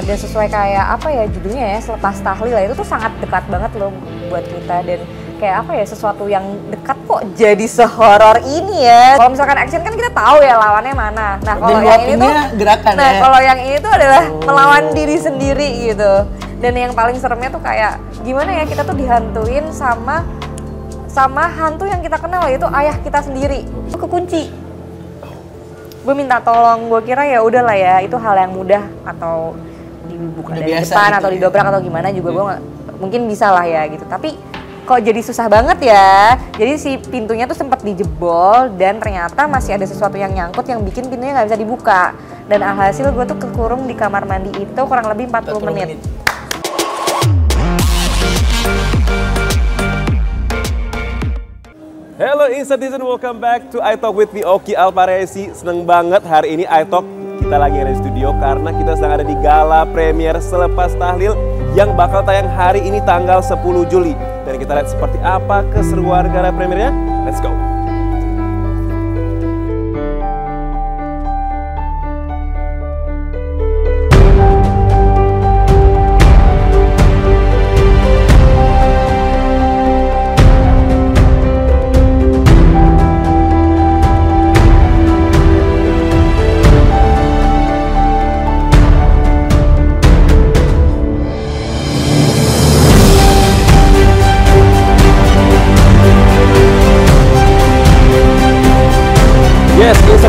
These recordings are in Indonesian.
Dan sesuai kayak apa ya judulnya ya, Selepas Tahlil itu tuh sangat dekat banget loh buat kita. Dan kayak apa ya, sesuatu yang dekat kok jadi sehoror ini ya. Kalau misalkan action kan kita tahu ya lawannya mana. Nah kalau yang ini tuh gerakan kalau yang ini tuh adalah melawan diri sendiri gitu. Dan yang paling seremnya tuh kayak gimana ya, kita tuh dihantuin sama hantu yang kita kenal, yaitu ayah kita sendiri. Itu kekunci. Gue minta tolong, gue kira ya udahlah ya, itu hal yang mudah, atau dibuka dari depan gitu, atau didobrak atau gimana juga gue mungkin bisa lah ya gitu. Tapi kok jadi susah banget ya. Jadi si pintunya tuh sempat dijebol dan ternyata masih ada sesuatu yang nyangkut yang bikin pintunya nggak bisa dibuka. Dan alhasil gue tuh kekurung di kamar mandi itu kurang lebih 40 menit. Hello Instatizen, welcome back to iTalk with me, Oki Alparesi. Seneng banget hari ini iTalk kita lagi ada di studio karena kita sedang ada di gala premier Selepas Tahlil yang bakal tayang hari ini tanggal 10 Juli. Dan kita lihat seperti apa keseruan gala premiernya. Let's go!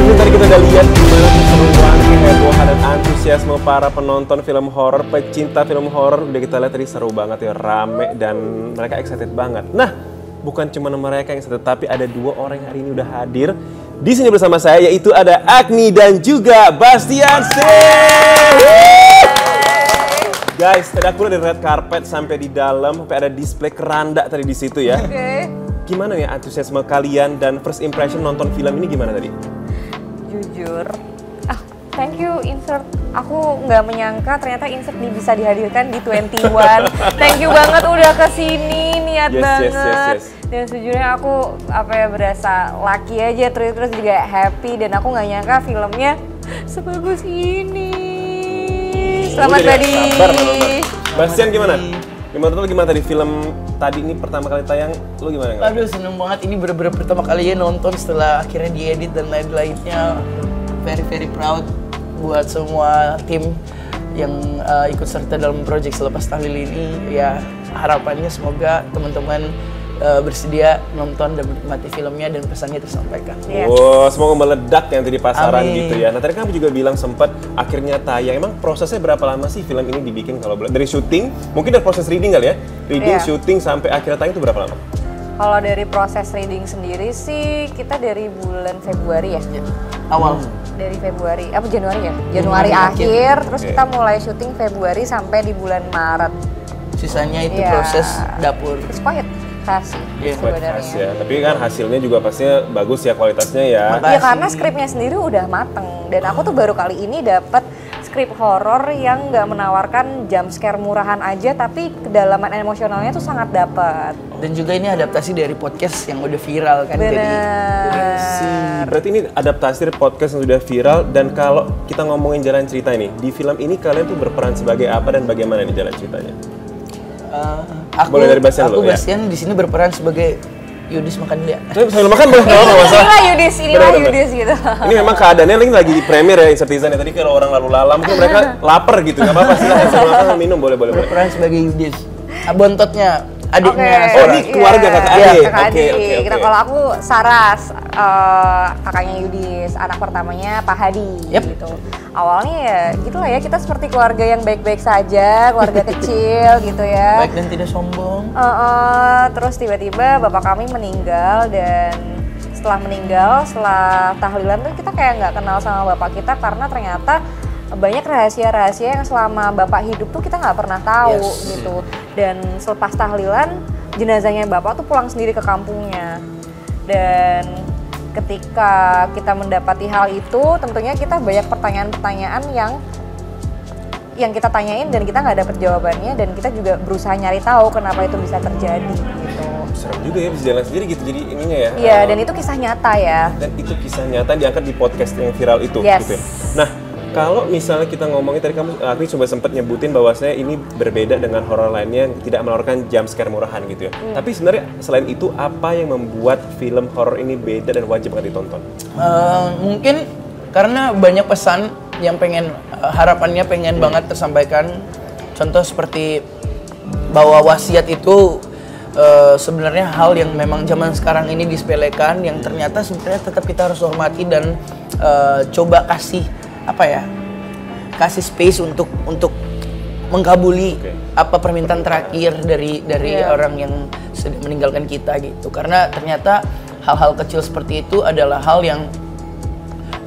Tadi kita udah lihat gimana keseruan, kehebohan, dan antusiasme para penonton film horor, pecinta film horor. Udah kita lihat tadi seru banget ya, rame, dan mereka excited banget. Nah, bukan cuma mereka yang excited, tapi ada dua orang yang hari ini udah hadir di sini bersama saya, yaitu ada Agni dan juga Bastian. Guys, tadi aku udah dari red carpet sampai di dalam, sampai ada display keranda tadi di situ ya. Gimana ya antusiasme kalian dan first impression nonton film ini gimana tadi? Jujur, thank you Insert. Aku nggak menyangka ternyata Insert bisa dihadirkan di 21. Thank you banget udah kesini, niat banget. Dan sejujurnya aku berasa lucky aja, terus juga happy, dan aku nggak nyangka filmnya sebagus ini. Selamat tadi. Bastian gimana? Gimana tadi film tadi ini pertama kali tayang, lu gimana? Aduh, seneng banget, ini bener-bener pertama kali ya nonton setelah akhirnya diedit dan lain-lainnya. Very proud buat semua tim yang ikut serta dalam proyek Selepas Tahlil ini. Ya harapannya semoga teman-teman bersedia nonton dan menikmati filmnya dan pesannya tersampaikan. Wow, semoga meledak yang di pasaran. Amin. Gitu ya. Nah tadi kamu juga bilang sempat akhirnya tayang. Emang prosesnya berapa lama sih film ini dibikin kalau dari syuting? Mungkin dari proses reading kali ya? Reading, syuting sampai akhirnya tayang itu berapa lama? Kalau dari proses reading sendiri sih kita dari bulan Februari ya? Awal. Dari Februari, Januari ya? Januari akhir, terus kita mulai syuting Februari sampai di bulan Maret. Sisanya itu proses dapur. It's quiet. Sebenarnya. Ya. Tapi kan hasilnya juga pastinya bagus ya, kualitasnya ya. Iya, karena skripnya sendiri udah mateng, dan aku tuh baru kali ini dapat skrip horor yang nggak menawarkan jump scare murahan aja, tapi kedalaman emosionalnya tuh sangat dapat. Dan juga ini adaptasi dari podcast yang udah viral kan. Bener. Berarti ini adaptasi dari podcast yang sudah viral. Dan kalau kita ngomongin jalan cerita ini, di film ini kalian tuh berperan sebagai apa dan bagaimana nih jalan ceritanya? Aku Bastian di sini berperan sebagai Yudis makan dia. Sambil makan boleh, nggak masalah. Inilah Yudis gitu. Ini memang keadaannya lagi di premier ya Instatizen ya. Tadi kalau orang lalu lalang mungkin mereka lapar gitu, nggak apa-apa sih. Sambil makan minum boleh. Berperan sebagai Yudis. Bontotnya, adiknya. Oh ini keluarga kakak adik. Oke. Kalau aku Saras, kakaknya Yudis, anak pertamanya Pak Hadi. Gitu. Awalnya ya gitulah ya, kita seperti keluarga yang baik-baik saja, keluarga kecil gitu ya. Baik dan tidak sombong. Terus tiba-tiba bapak kami meninggal, dan setelah tahlilan tuh kita kayak nggak kenal sama bapak kita karena ternyata banyak rahasia-rahasia yang selama bapak hidup tuh kita nggak pernah tahu gitu. Dan selepas tahlilan jenazahnya bapak tuh pulang sendiri ke kampungnya. Dan ketika kita mendapati hal itu, tentunya kita banyak pertanyaan-pertanyaan yang kita tanyain dan kita nggak dapet jawabannya, dan kita juga berusaha nyari tahu kenapa itu bisa terjadi gitu. Serem juga ya, bisa jalan sendiri gitu jadi ininya ya. Iya, dan itu kisah nyata ya. Dan itu kisah nyata diangkat di podcast yang viral itu. Yes. Gitu ya. Nah, Kalau misalnya kita ngomongin tadi aku coba sempat nyebutin bahwasanya ini berbeda dengan horor lainnya yang tidak menawarkan jump scare murahan gitu ya. Tapi sebenarnya selain itu apa yang membuat film horor ini beda dan wajib banget ditonton? Mungkin karena banyak pesan yang harapannya pengen banget tersampaikan. Contoh seperti bahwa wasiat itu sebenarnya hal yang memang zaman sekarang ini disepelekan, yang ternyata sebenarnya tetap kita harus hormati dan coba kasih space untuk mengkabuli apa permintaan terakhir dari orang yang sedang meninggalkan kita gitu. Karena ternyata hal-hal kecil seperti itu adalah hal yang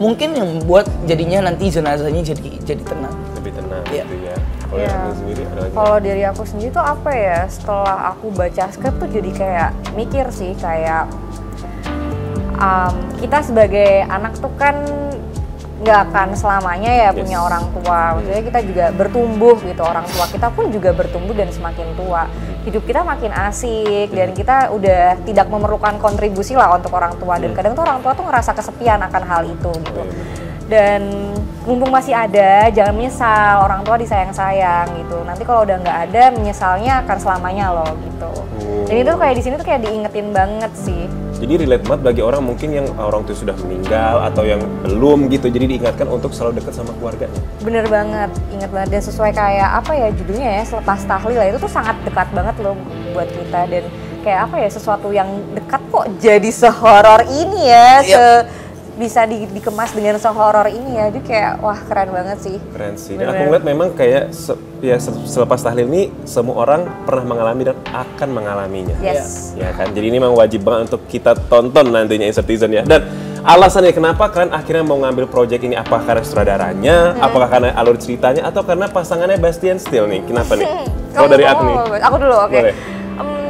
mungkin yang membuat jadinya nanti jenazahnya jadi tenang. Lebih tenang Iya. gitu ya. Kalau yang aku sendiri ada lagi? Kalau dari aku sendiri tuh apa ya, setelah aku baca skrip tuh jadi kayak mikir sih, kayak kita sebagai anak tuh kan nggak akan selamanya ya punya orang tua. Maksudnya kita juga bertumbuh gitu, orang tua kita pun juga bertumbuh dan semakin tua. Hidup kita makin asik dan kita udah tidak memerlukan kontribusi lah untuk orang tua. Dan kadang tuh orang tua tuh ngerasa kesepian akan hal itu gitu. Dan mumpung masih ada, jangan menyesal, orang tua disayang-sayang gitu. Nanti kalau udah nggak ada, menyesalnya akan selamanya loh gitu. Dan itu kayak di sini tuh kayak diingetin banget sih. Jadi relate banget bagi orang mungkin yang orang tua sudah meninggal atau yang belum gitu. Jadi diingatkan untuk selalu dekat sama keluarganya. Bener banget, inget banget. Dan sesuai kayak apa ya judulnya ya, Selepas Tahlil, itu tuh sangat dekat banget loh buat kita. Dan kayak apa ya, sesuatu yang dekat kok jadi sehoror ini ya. Bisa dikemas dengan sehoror ini ya. Jadi kayak wah keren banget sih. Keren sih. Dan aku ngeliat memang kayak Selepas Tahlil ini semua orang pernah mengalami dan akan mengalaminya. Yes. Ya kan. Jadi ini memang wajib banget untuk kita tonton nantinya Citizen ya. Dan alasannya kenapa kalian akhirnya mau ngambil project ini? Apakah karena sutradaranya, apakah karena alur ceritanya, atau karena pasangannya Bastian Steele nih? Kenapa nih? Kalau dari aku nih. Aku dulu, oke. Boleh.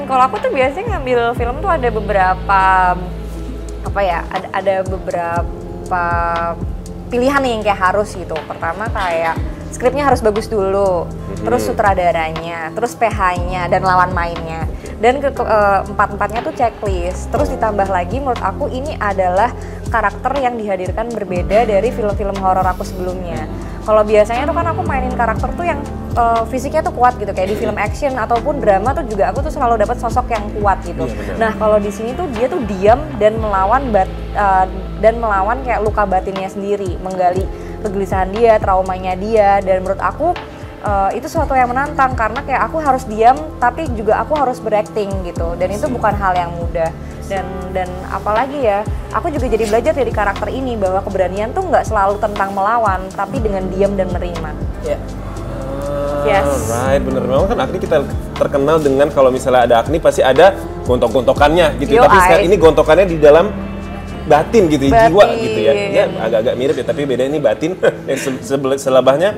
Kalau aku tuh biasanya ngambil film tuh ada beberapa ada beberapa pilihan nih yang kayak harus gitu. Pertama kayak skripnya harus bagus dulu, terus sutradaranya, terus PH-nya dan lawan mainnya. Dan empat-empatnya tuh checklist. Terus ditambah lagi menurut aku ini adalah karakter yang dihadirkan berbeda dari film-film horor aku sebelumnya. Kalau biasanya tuh kan aku mainin karakter tuh yang fisiknya tuh kuat gitu, kayak di film action ataupun drama tuh juga aku tuh selalu dapat sosok yang kuat gitu. Nah kalau di sini tuh dia tuh diam dan melawan kayak luka batinnya sendiri, menggali kegelisahan dia, traumanya dia. Dan menurut aku itu sesuatu yang menantang karena kayak aku harus diam tapi juga aku harus berakting gitu. Dan itu bukan hal yang mudah. Dan apalagi ya, aku juga jadi belajar dari karakter ini bahwa keberanian tuh nggak selalu tentang melawan, tapi dengan diam dan menerima. Yes. Alright, bener banget kan Agni kita terkenal dengan kalau misalnya ada Agni pasti ada gontok-gontokannya gitu. Tapi sekarang ini gontokannya di dalam batin gitu, jiwa gitu ya. Ya agak-agak mirip ya, tapi beda ini batin. Yang sebelahnya,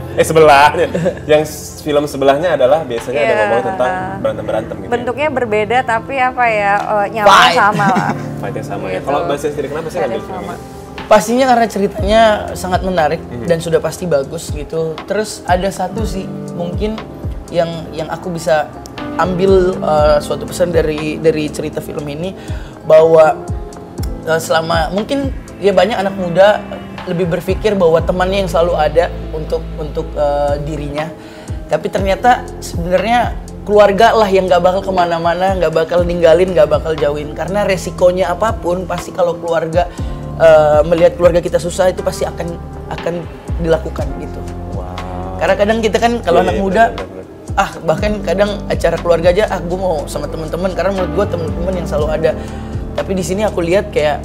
yang film sebelahnya adalah biasanya ada ngomongin tentang berantem-berantem gitu. Bentuknya berbeda tapi apa ya, nyawa sama lah. Fightnya sama ya. Kalau Bastian sendiri kenapa sih ngambil film ini? Pastinya karena ceritanya sangat menarik dan sudah pasti bagus gitu. Terus ada satu sih mungkin yang aku bisa ambil suatu pesan dari cerita film ini, bahwa selama mungkin ya banyak anak muda lebih berpikir bahwa temannya yang selalu ada untuk dirinya, tapi ternyata sebenarnya keluarga lah yang nggak bakal kemana-mana, nggak bakal ninggalin, nggak bakal jauhin. Karena resikonya apapun pasti kalau keluarga melihat keluarga kita susah itu pasti akan dilakukan gitu. Wow. Karena kadang kita kan kalau anak muda bahkan kadang acara keluarga aja gue mau sama teman-teman karena menurut gue teman-teman yang selalu ada. Tapi di sini aku lihat kayak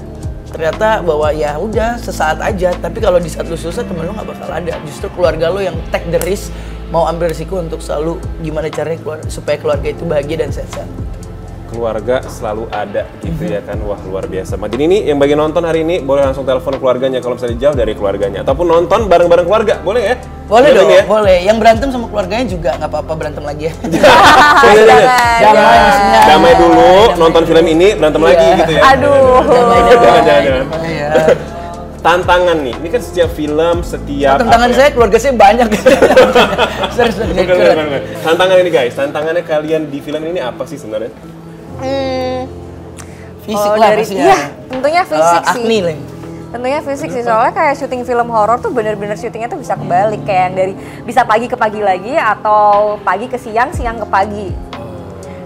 ternyata bahwa ya udah sesaat aja, tapi kalau di saat lu susah temen lu nggak bakal ada. Justru keluarga lu yang take the risk, mau ambil risiko untuk selalu gimana caranya supaya keluarga itu bahagia dan sehat. Keluarga selalu ada gitu ya kan. Wah luar biasa. Jadi ini yang bagi nonton hari ini boleh langsung telepon keluarganya kalau misalnya jauh dari keluarganya, ataupun nonton bareng-bareng keluarga, boleh ya? Boleh dong, ya? Boleh. Yang berantem sama keluarganya juga nggak apa-apa, berantem lagi ya. Damai dulu, nonton film ini berantem lagi gitu ya. Aduh. Jangan. Tantangan nih, ini kan setiap film, setiap tantangan saya, keluarga saya banyak. Tantangan ini guys, tantangannya kalian di film ini apa sih sebenarnya? Fisik lah pastinya. Iya, tentunya fisik sih. Agni lah. Tentunya fisik sih, soalnya kayak syuting film horor tuh bener-bener syutingnya tuh bisa kebalik, kayak yang dari bisa pagi ke pagi lagi atau pagi ke siang, siang ke pagi.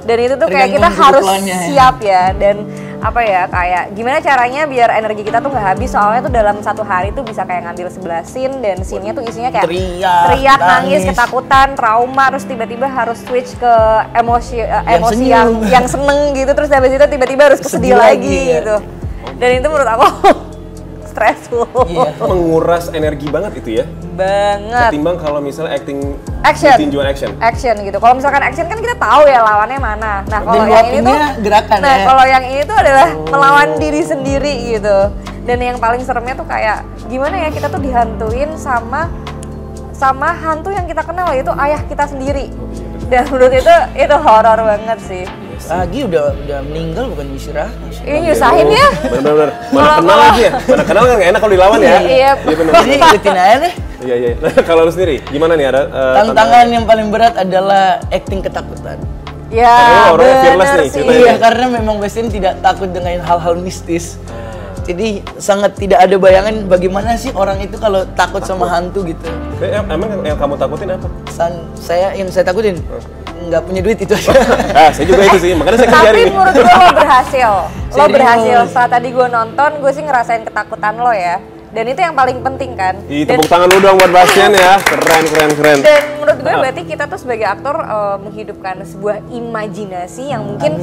Dan itu tuh kayak kita harus siap ya, dan apa ya, kayak gimana caranya biar energi kita tuh nggak habis, soalnya tuh dalam satu hari tuh bisa kayak ngambil 11 scene, dan scene-nya tuh isinya kayak teriak, nangis, ketakutan, trauma, terus tiba-tiba harus switch ke emosi yang seneng gitu, terus habis itu tiba-tiba harus kesedih lagi gitu. Dan itu menurut aku stressful. Menguras energi banget itu ya. Banget. Ketimbang kalau misalnya action. tinjuan action. Action gitu. Kalau misalkan action kan kita tahu ya lawannya mana. Nah, kalau yang ini tuh gerakan nah, kalau yang ini tuh adalah melawan diri sendiri gitu. Dan yang paling seremnya tuh kayak gimana ya, kita tuh dihantuin sama hantu yang kita kenal, yaitu ayah kita sendiri. Dan menurut itu horor banget sih. Lagi udah meninggal, bukan istirahat. Ini nyusahin ya. Bener-bener. Mana kenal lagi ya? Mana kenal kan nggak enak kalau dilawan ya? Iya. Jadi ikutin aja deh. Iya. Nah, kalau lu sendiri, gimana nih ada tantangan yang paling berat adalah acting ketakutan. Ya, bener sih. Iya, karena memang biasanya tidak takut dengan hal-hal mistis. Jadi sangat tidak ada bayangan bagaimana sih orang itu kalau takut sama hantu gitu. Emang yang kamu takutin apa? Yang saya takutin nggak punya duit itu aja. Saya juga itu sih, makanya saya kejar Tapi ini. menurut gue lo berhasil. Lo berhasil. Setelah tadi gue nonton, gue sih ngerasain ketakutan lo ya. Dan itu yang paling penting kan. Tepuk tangan lu dong buat Bastian ya. Keren. Dan menurut gue berarti kita tuh sebagai aktor menghidupkan sebuah imajinasi yang mungkin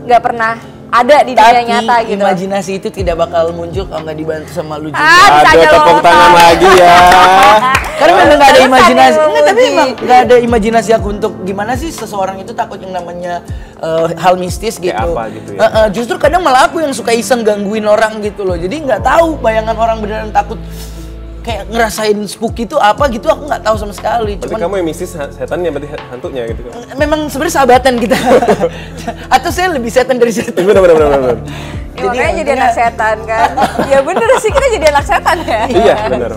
nggak pernah ada di dunia nyata gitu. Imajinasi itu tidak bakal muncul kalau nggak dibantu sama lu juga. Aduh, tepuk tangan lagi ya. Karena memang nggak ada imajinasi. Tapi memang nggak ada imajinasi aku untuk gimana sih seseorang itu takut yang namanya hal mistis gitu. Kayak apa gitu ya? Justru kadang malah aku yang suka iseng gangguin orang gitu loh. Jadi nggak tahu bayangan orang beneran takut kayak ngerasain spooky itu apa gitu, aku nggak tahu sama sekali. Berarti kamu yang mistis, setannya berarti hantunya gitu kan? Memang sebenarnya sahabatan kita. Atau saya lebih setan dari setan. Bener. Ya, makanya jadi anak setan kan. Ya bener sih, kita jadi anak setan ya. Iya, bener.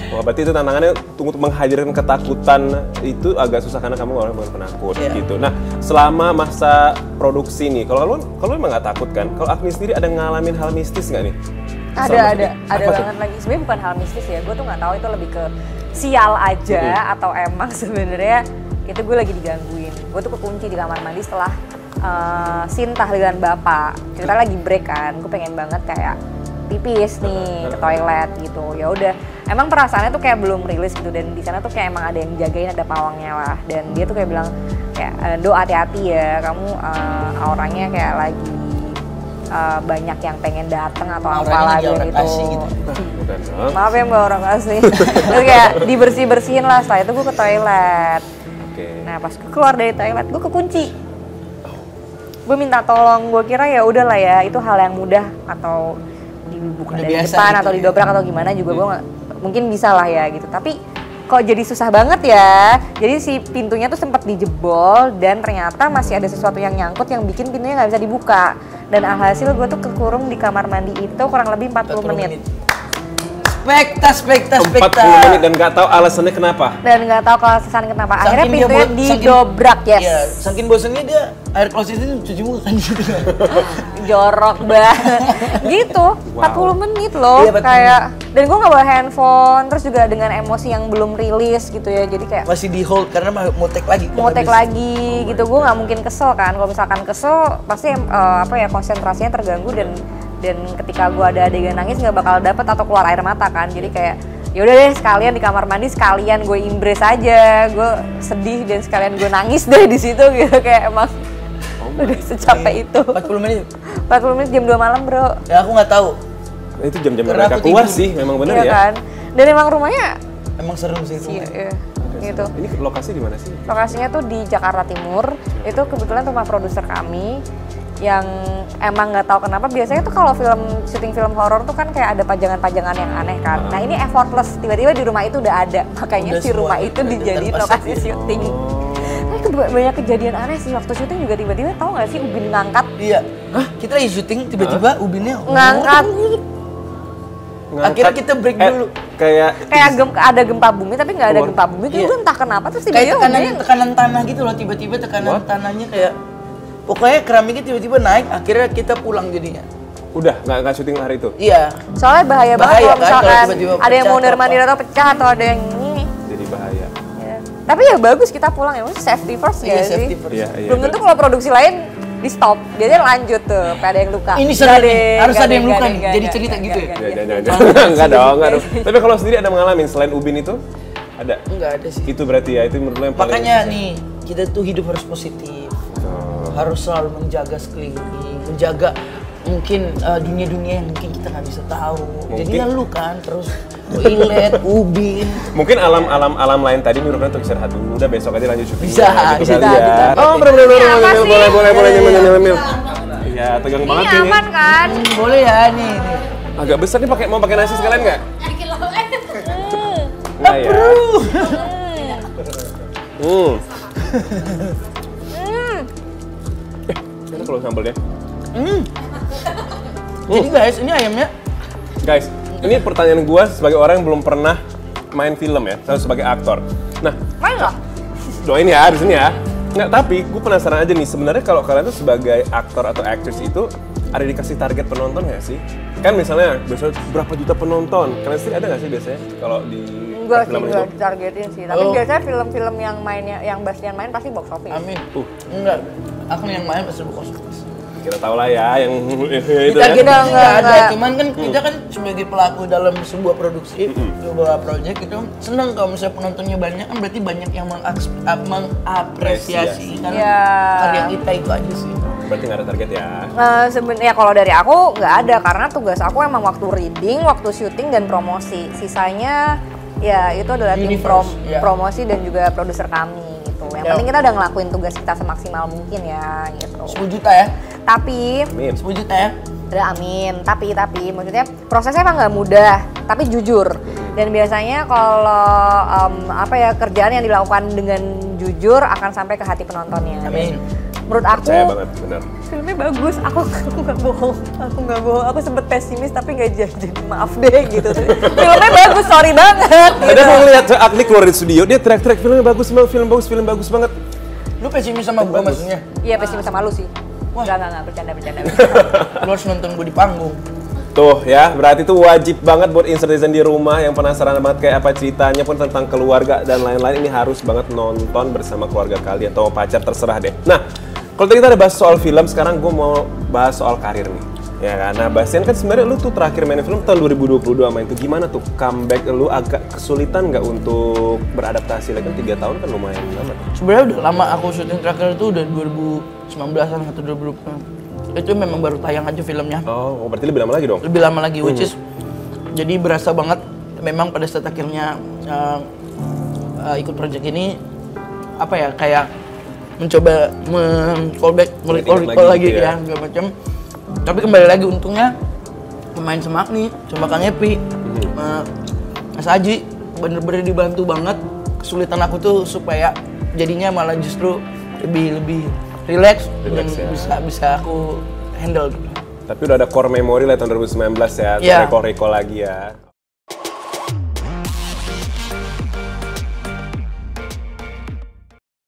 Wah, berarti itu tantangannya untuk menghadirkan ketakutan itu agak susah karena kamu orang bukan penakut gitu. Nah, selama masa produksi nih, kalau lu emang nggak takut kan? Kalau Agni sendiri ada ngalamin hal mistis nggak nih? Ada banget lagi. Sebenarnya bukan hal mistis ya, gue tuh nggak tahu itu lebih ke sial aja atau emang sebenarnya itu gue lagi digangguin. Gue tuh kekunci di kamar mandi setelah scene tahlilan bapak. Kita lagi break kan, gue pengen banget kayak pipis nih ke toilet gitu. Ya udah, emang perasaannya tuh kayak belum rilis gitu, dan di sana tuh kayak emang ada yang jagain, ada pawangnya lah. Dan dia tuh kayak bilang kayak do hati-hati ya, kamu auranya kayak lagi banyak yang pengen dateng atau apalah gitu. Maaf ya mbak, orang kasih. Terus kayak dibersih-bersihin lah, setelah itu gue ke toilet. Nah pas gue keluar dari toilet, gue kekunci. Gue minta tolong, gue kira ya udahlah ya, itu hal yang mudah, atau dibuka dari depan gitu, atau didobrak atau gimana juga gue nggak, mungkin bisa lah ya gitu. Tapi kok jadi susah banget ya. Jadi si pintunya tuh sempat dijebol, dan ternyata masih ada sesuatu yang nyangkut yang bikin pintunya nggak bisa dibuka. Dan alhasil gue tuh kekurung di kamar mandi itu kurang lebih 40 menit. Spekta. 40 menit dan nggak tahu alasannya kenapa. Akhirnya pintunya didobrak, yes. Iya, saking bosannya dia air closet itu cuci muka kan gitu. Jorok banget. Gitu, 40 menit loh. Iya, kayak dan gue nggak bawa handphone, terus juga dengan emosi yang belum rilis gitu ya. Jadi kayak masih di hold karena mau take lagi. Gitu. Gue nggak mungkin kesel kan. Kalau misalkan kesel pasti konsentrasinya terganggu, dan ketika gue ada adegan nangis nggak bakal dapet atau keluar air mata kan. Jadi kayak yaudah deh, sekalian di kamar mandi sekalian gue embrace aja, gue sedih dan sekalian gue nangis deh di situ gitu. Kayak emang udah secapek itu. 40 menit jam 2 malam bro. Ya aku nggak tahu. Itu jam-jam mereka keluar sih, memang bener ya. Kan? Dan emang rumahnya emang serem sih rumahnya. Iya. Gitu. Ini lokasi di mana sih? Lokasinya tuh di Jakarta Timur. Itu kebetulan rumah produser kami yang emang nggak tahu kenapa biasanya tuh kalau syuting film horor tuh kan kayak ada pajangan-pajangan yang aneh kan. Nah ini effortless, tiba-tiba di rumah itu udah ada, makanya si rumah itu dijadiin lokasi syuting. Tapi banyak kejadian aneh sih waktu syuting juga, tiba-tiba tahu nggak sih Ubin ngangkat? Iya. Hah? Kita lagi syuting tiba-tiba Ubinnya ngangkat. Akhirnya kita break dulu. Kayak ada gempa bumi tapi nggak ada gempa bumi. Itu entah kenapa terus tiba-tiba kayak tekanan tanah gitu loh, tiba-tiba tekanan tanahnya kayak pokoknya keramiknya tiba-tiba naik, akhirnya kita pulang jadinya. Udah, nggak syuting hari itu? Iya. Soalnya bahaya banget Bahaya kalau kan, misalkan kalau tiba-tiba ada yang pecah mau atau mandir apa. atau pecah atau ada yang ini. Jadi bahaya. Ya. Tapi ya bagus kita pulang ya, maksudnya safety first Iya, ya safety sih. first. Iya. Belum tentu kalau produksi lain di stop, biasanya lanjut tuh, sampai ada yang luka. Ini Nggak seru nih, deh, harus nggak ada yang deh, luka nggak nih, deh, jadi nggak cerita deh, gitu ya? nggak, Ya, nggak. jangan. Enggak dong, enggak dong. Tapi kalau sendiri ada ngalamin selain Ubin itu? Ada? Enggak ada sih. Itu berarti ya, itu menurut lo yang paling... Makanya nih, kita tuh hidup harus positif. Harus selalu menjaga sekeliling, menjaga mungkin dunia-dunia yang mungkin kita nggak bisa tahu. Jadi ya lu kan terus toilet, Ubin. Mungkin alam lain tadi menurutnya untuk istirahat dulu, udah besok aja lanjut syuting. Bisa, bisa, kali ya. bisa. Oh, bener Ini apa sih? boleh nyemil. Iya, tegang banget Ini nih. aman kan? Boleh ya nih. Agak besar nih mau pakai nasi sekalian nggak? Nah ya. Enak kalau sambelnya. Jadi guys, ini ayamnya Guys, ini pertanyaan gua sebagai orang yang belum pernah main film ya, sebagai aktor. Nah, Main lah. doain ya di sini ya. Nggak, tapi gue penasaran aja nih, sebenarnya kalau kalian tuh sebagai aktor atau actress itu ada dikasih target penonton nggak sih? Kan misalnya biasanya berapa juta penonton, kalian sih ada nggak sih biasanya kalau di Enggak sih, film itu? enggak ditargetin sih. Tapi Oh. biasanya film-film yang mainnya, yang Bastian main pasti box office. amin. Enggak. Aku yang main pasti bukan. Kita tahu lah ya yang itu Kita ya. kita Enggak, nggak ada, enggak. cuman kan kita kan sebagai pelaku dalam sebuah produksi, sebuah project itu seneng kalau misalnya penontonnya banyak kan berarti banyak yang mengapresiasi kan Iya. karya kita itu aja sih. Berarti nggak ada target ya. Sebenarnya kalau dari aku nggak ada karena tugas aku emang waktu reading, waktu syuting dan promosi. Sisanya ya itu adalah tim Universe, ya. promosi dan juga produser kami gitu. Yang Ya. penting kita udah ngelakuin tugas kita semaksimal mungkin ya gitu. 10 juta ya? Tapi Amin. 10 juta ya? udah amin. Tapi maksudnya prosesnya emang nggak mudah, tapi jujur. Dan biasanya kalau kerjaan yang dilakukan dengan jujur akan sampai ke hati penontonnya. Amin. Menurut aku Percaya banget, benar. filmnya bagus, aku nggak bohong, aku sempet pesimis tapi nggak jadi, maaf deh gitu. Filmnya bagus, sorry banget. Tadi Gitu. aku ngeliat Agni keluar dari studio, dia teriak-teriak filmnya bagus, film bagus banget. Lu pesimis sama gua maksudnya? Iya pesimis sama lu sih. Wah. Enggak, bercanda. Lu harus nonton gua di panggung. Tuh ya, berarti itu wajib banget buat Insertizen di rumah yang penasaran banget kayak apa ceritanya pun tentang keluarga dan lain-lain, ini harus banget nonton bersama keluarga kalian atau pacar, terserah deh. Nah, kalau tadi kita udah bahas soal film, sekarang gue mau bahas soal karir nih. Ya kan, nah Bastian kan sebenarnya lu tuh terakhir main film tahun 2022 sama itu, gimana tuh comeback lu, agak kesulitan nggak untuk beradaptasi? Lagi kan 3 tahun kan lumayan lama. Sebenarnya udah lama aku syuting terakhir itu udah 2019-an atau 2020. Itu memang baru tayang aja filmnya. Oh, berarti lebih lama lagi dong? Lebih lama lagi, which is jadi berasa banget memang pada saat akhirnya ikut project ini apa ya, kayak mencoba callback, recall lagi gitu ya. ya, segala macam. Tapi kembali lagi untungnya pemain sama Agni, sama Kang Epi, Mas Aji bener-bener dibantu banget. Kesulitan aku tuh supaya jadinya malah justru lebih relax dan ya. bisa aku handle gitu. Tapi udah ada core memory lah tahun 2019 ya, Iya. recall lagi ya.